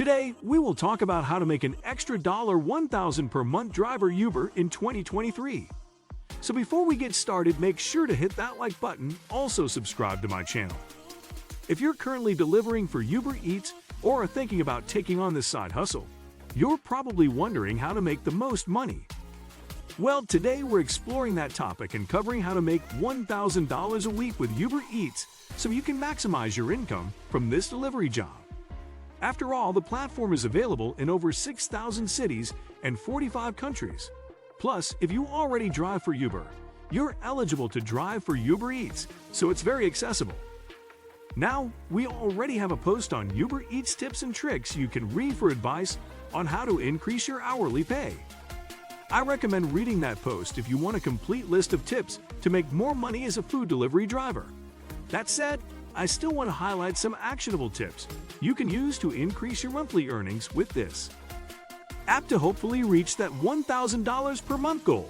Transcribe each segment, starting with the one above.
Today, we will talk about how to make an extra $1,000 per month driver Uber in 2023. So before we get started, make sure to hit that like button, also subscribe to my channel. If you're currently delivering for Uber Eats or are thinking about taking on this side hustle, you're probably wondering how to make the most money. Well, today we're exploring that topic and covering how to make $1,000 a week with Uber Eats so you can maximize your income from this delivery job. After all, the platform is available in over 6,000 cities and 45 countries. Plus, if you already drive for Uber, you're eligible to drive for Uber Eats, so it's very accessible. Now, we already have a post on Uber Eats tips and tricks you can read for advice on how to increase your hourly pay. I recommend reading that post if you want a complete list of tips to make more money as a food delivery driver. That said, I still want to highlight some actionable tips you can use to increase your monthly earnings with this app to hopefully reach that $1,000 per month goal.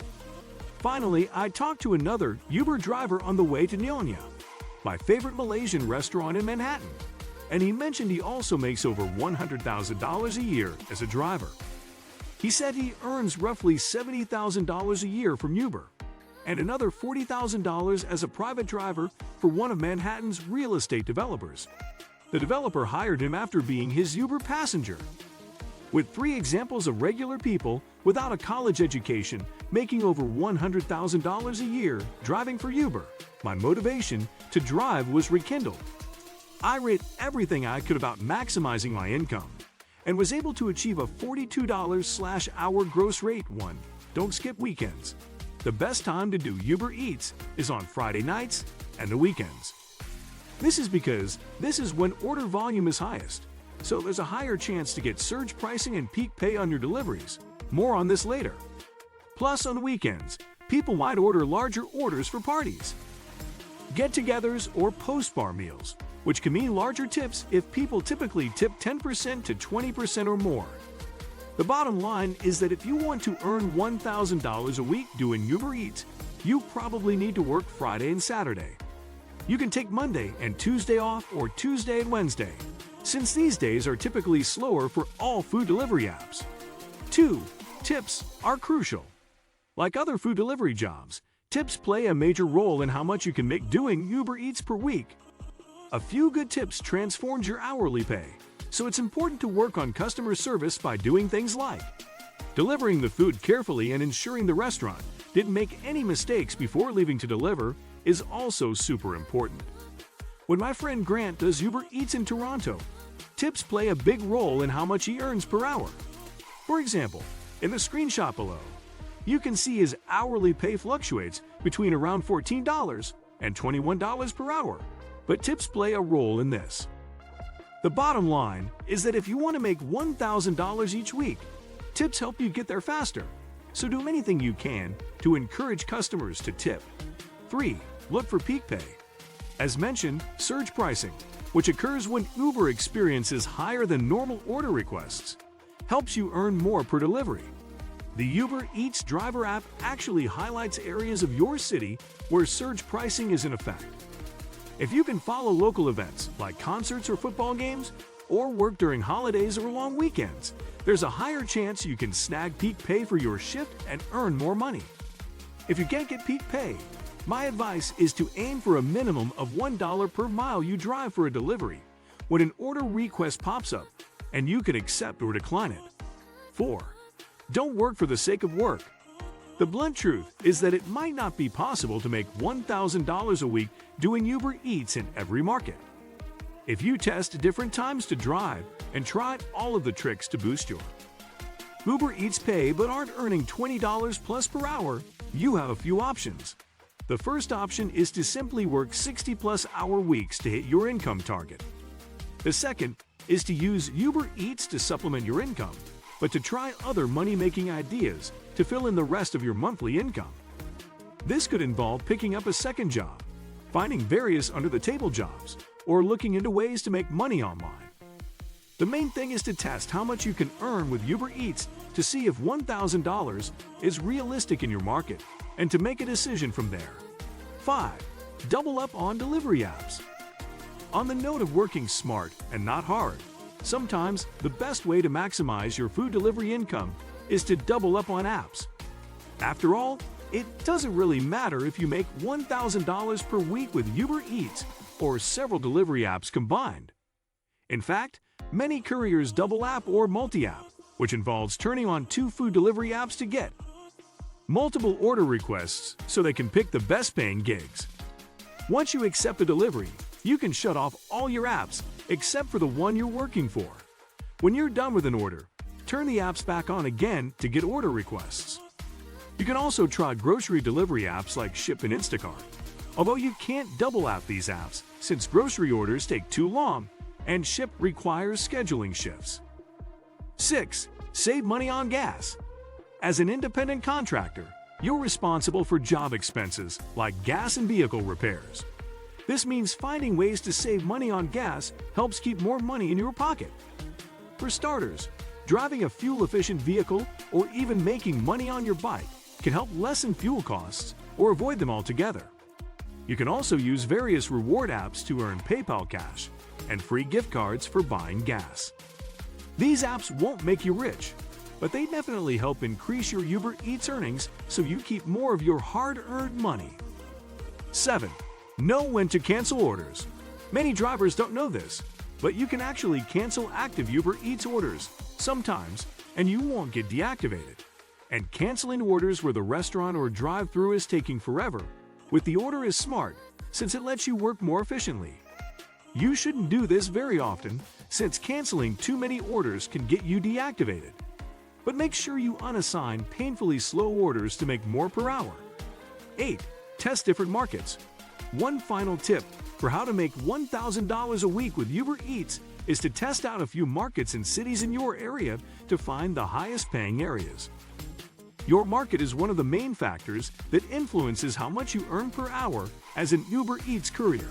Finally, I talked to another Uber driver on the way to Nyonya, my favorite Malaysian restaurant in Manhattan, and he mentioned he also makes over $100,000 a year as a driver. He said he earns roughly $70,000 a year from Uber, and another $40,000 as a private driver for one of Manhattan's real estate developers. The developer hired him after being his Uber passenger. With 3 examples of regular people without a college education making over $100,000 a year driving for Uber, my motivation to drive was rekindled. I read everything I could about maximizing my income and was able to achieve a $42/hour gross rate. Don't skip weekends. The best time to do Uber Eats is on Friday nights and the weekends. This is because this is when order volume is highest, so there's a higher chance to get surge pricing and peak pay on your deliveries. More on this later. Plus, on the weekends, people might order larger orders for parties, get-togethers, or post-bar meals, which can mean larger tips if people typically tip 10% to 20% or more. The bottom line is that if you want to earn $1,000 a week doing Uber Eats, you probably need to work Friday and Saturday. You can take Monday and Tuesday off or Tuesday and Wednesday, since these days are typically slower for all food delivery apps. 2. Tips are crucial. Like other food delivery jobs, tips play a major role in how much you can make doing Uber Eats per week. A few good tips transforms your hourly pay, so it's important to work on customer service by doing things like delivering the food carefully and ensuring the restaurant didn't make any mistakes before leaving to deliver is also super important. When my friend Grant does Uber Eats in Toronto, tips play a big role in how much he earns per hour. For example, in the screenshot below, you can see his hourly pay fluctuates between around $14 and $21 per hour, but tips play a role in this. The bottom line is that if you want to make $1,000 each week, tips help you get there faster, so do anything you can to encourage customers to tip. 3. Look for peak pay. As mentioned, surge pricing, which occurs when Uber experiences higher than normal order requests, helps you earn more per delivery. The Uber Eats driver app actually highlights areas of your city where surge pricing is in effect. If you can follow local events like concerts or football games, or work during holidays or long weekends, there's a higher chance you can snag peak pay for your shift and earn more money. If you can't get peak pay, my advice is to aim for a minimum of $1 per mile you drive for a delivery when an order request pops up, and you can accept or decline it. 4. Don't work for the sake of work. The blunt truth is that it might not be possible to make $1,000 a week doing Uber Eats in every market. If you test different times to drive and try all of the tricks to boost your Uber Eats pay but aren't earning $20 plus per hour, you have a few options. The first option is to simply work 60+ hour weeks to hit your income target. The second is to use Uber Eats to supplement your income, but to try other money-making ideas to fill in the rest of your monthly income. This could involve picking up a second job, finding various under-the-table jobs, or looking into ways to make money online. The main thing is to test how much you can earn with Uber Eats to see if $1,000 is realistic in your market and to make a decision from there. 5. Double up on delivery apps. On the note of working smart and not hard, Sometimes the best way to maximize your food delivery income is to double up on apps. After all, it doesn't really matter if you make $1,000 per week with Uber Eats or several delivery apps combined. In fact, many couriers double app or multi-app, which involves turning on 2 food delivery apps to get multiple order requests so they can pick the best paying gigs. Once you accept a delivery, you can shut off all your apps except for the one you're working for. When you're done with an order, turn the apps back on again to get order requests. You can also try grocery delivery apps like Shipt and Instacart, although you can't double app these apps since grocery orders take too long and Shipt requires scheduling shifts. 6. Save money on gas. As an independent contractor, you're responsible for job expenses like gas and vehicle repairs. This means finding ways to save money on gas helps keep more money in your pocket. For starters, driving a fuel-efficient vehicle or even making money on your bike can help lessen fuel costs or avoid them altogether. You can also use various reward apps to earn PayPal cash and free gift cards for buying gas. These apps won't make you rich, but they definitely help increase your Uber Eats earnings so you keep more of your hard-earned money. 7. Know when to cancel orders. Many drivers don't know this, but you can actually cancel active Uber Eats orders sometimes, and you won't get deactivated. And canceling orders where the restaurant or drive-thru is taking forever with the order is smart since it lets you work more efficiently. You shouldn't do this very often since canceling too many orders can get you deactivated. But make sure you unassign painfully slow orders to make more per hour. 8. Test different markets. One final tip for how to make $1,000 a week with Uber Eats is to test out a few markets and cities in your area to find the highest paying areas. Your market is one of the main factors that influences how much you earn per hour as an Uber Eats courier.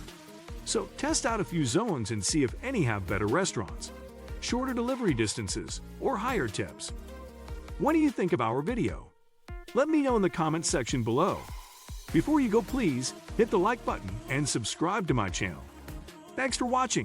So test out a few zones and see if any have better restaurants, shorter delivery distances, or higher tips. What do you think of our video? Let me know in the comments section below. Before you go, please hit the like button and subscribe to my channel. Thanks for watching.